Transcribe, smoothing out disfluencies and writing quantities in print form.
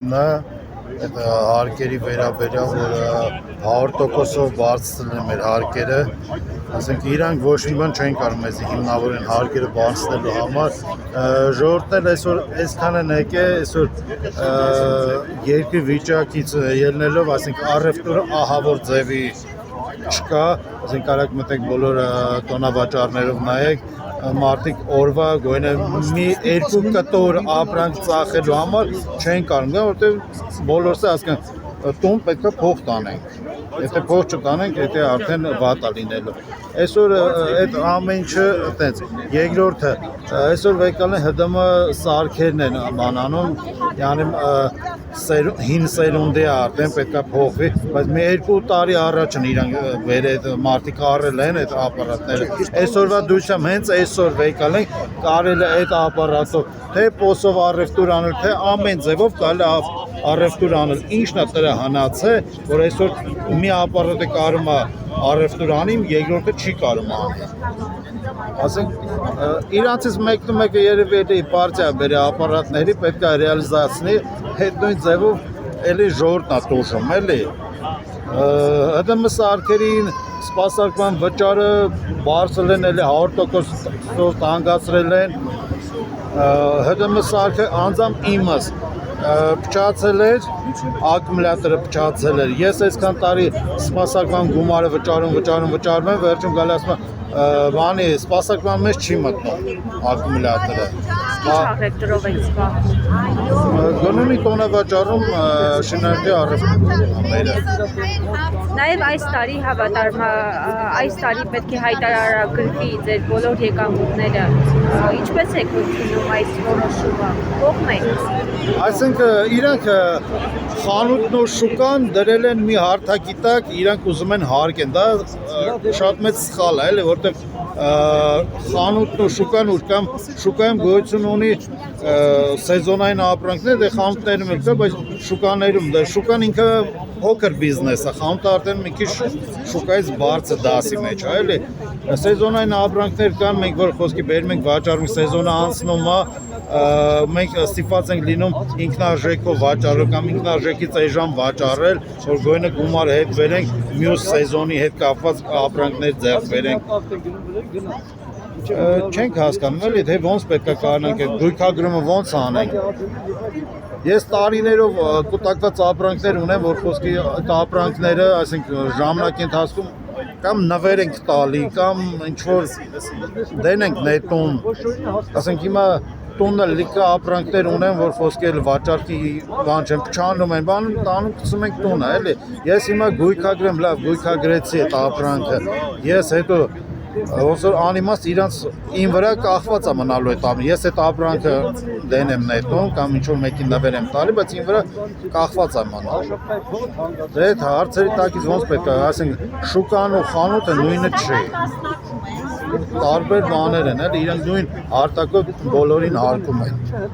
Նա այդ հարկերի վերաբերյալ որ 100%-ով բարձրացնել մեր հարկերը, ասենք իրանք ոչ մի բան չեն կարող մեզ հիմնավորեն հարկերը բարձրացնելու համար, ժողովուրդն էլ այսօր այսքան են եկել, այսօր երկրի վիճակից ելնելով, ասենք առևտուրը ահավոր ձևի չկա, ասենք կարակ մտեք բոլոր տոնավաճառներով նայեք, մարդիկ օրվա գոնե մի երկու կտոր ապրանք ծախելու համար չեն կարող, որովհետև բոլորս հասկանում տուն պետք է փող տանենք, եթե փող չտանենք, եթե արդեն վատ է լինելու։ Այսօր այդ ամեն ինչը այտենց, երկրորդը, այսօր եկալ են ՀԴՄ սարքերն են բանանում, յանի հին սերունդի արդեն պետք է փոխվի, բայց մի 2 տարի առաջ են իրանք վերել մարդիկ առել են այդ ապարատները։ Այսօրվա դույսամ հենց այսօր եկալ են կարել այդ ապարատով, թե պոսով առևտուր անել, թե ամեն ձևով կարելի առևտուր անել։ Ինչն է դրա հնացը, որ այսօր մի ապարատը կարում է առևտուր անիմ, երկրորդը չի կարում անի։ Ասենք իրանցից մեկը երևի էլի պարտիա բերի ապարատների պետք է ռեալիզացնի, հետ նույն ձևով էլի ժողովուրդն է տուժում, էլի։ ՀԴՄ սարքերին սպասարկման վճարը բարձրել են էլի 100%-ով տանգացրել են, ՀԴՄ սարքը անձամբ իմս փչացել էր, ակումուլյատորը փչացել էր, ես այսքան տարի սպասարկման գումարը վճարում եմ, վերջում գալի ասում եմ, բանի սպասարկման մեջ չի մտնում ակումուլյատորը։ Ինչ առևտրով եք զբաղվում։ Գնումի տոնավաճառում շինարարքի առևտուրները։ Նաև այս տարի այս տարի պետք է հայտարարագրվի ձեր բոլոր եկամուտները։ Ինչպես եք ընդունում այս որոշումը։ Կողմ եք։ Այսինքն իրանք խանութն ու շուկան դրել են մի հարթակիտակ, իրանք ուզում են հարկեն, դա շատ մեծ սխալ է, էլի, որտեղ խանութն ու շուկան ուր կամ շուկայում գոյություն ունի սեզոնային ապրանքներ, դե խանութներում էլ կա, բայց շուկաներում, դե շուկան ինքը փոքր բիզնես է, խանութը արդեն մի քիչ շուկայից բարձր դասի մեջ է, էլի։ Սեզոնային ապրանքներ կան, մենք որ խոսքի բերում ենք վաճառում, սեզոնը անցնում է, մենք ստիպված ենք լինում ինքնարժեքով վաճառել կամ ինքնարժեքից այժմ վաճառել, որ գույնը գումարը հետ վերենք, մյուս սեզոնի հետ կապված ապրանքներ ձեռք վերենք։ Չենք հասկանում, էլի, թե ոնց պետք է կանենք, գույքագրումը ոնց անենք։ Ես տարիներով կուտակված ապրանքներ ունեմ, որ խոսքի այդ ապրանքները, այսինքն ժամանակի ընթացքում կամ նվեր ենք տալի, կամ ինչ-որ դեն ենք նետում, ասենք հիմա տունը լիքը ապրանքներ ունեմ, որ խոսքել վաճառքի բան չեմ, փչանում են, տանում գցում ենք տունը, էլի։ Ես հիմա գույքագրեմ, լավ, գույքագրեցի այդ ապրանքը, ես հետո ոնց որ անիմաստ իրանց իմ վրա կախված է մնալու այդ ապրանքը, ես այդ ապրանքը դեն եմ նետում կամ ինչ-որ մեկին նվեր եմ տալի, բայց իմ վրա կախված է մնալու։ Դե այդ հարցերի տակից ոնց պետք է, ասենք շուկան ու խանութը նույնը չի։ Տարբեր բաներ են, էլի, իրանք նույն արտակով բոլորին հարկում են։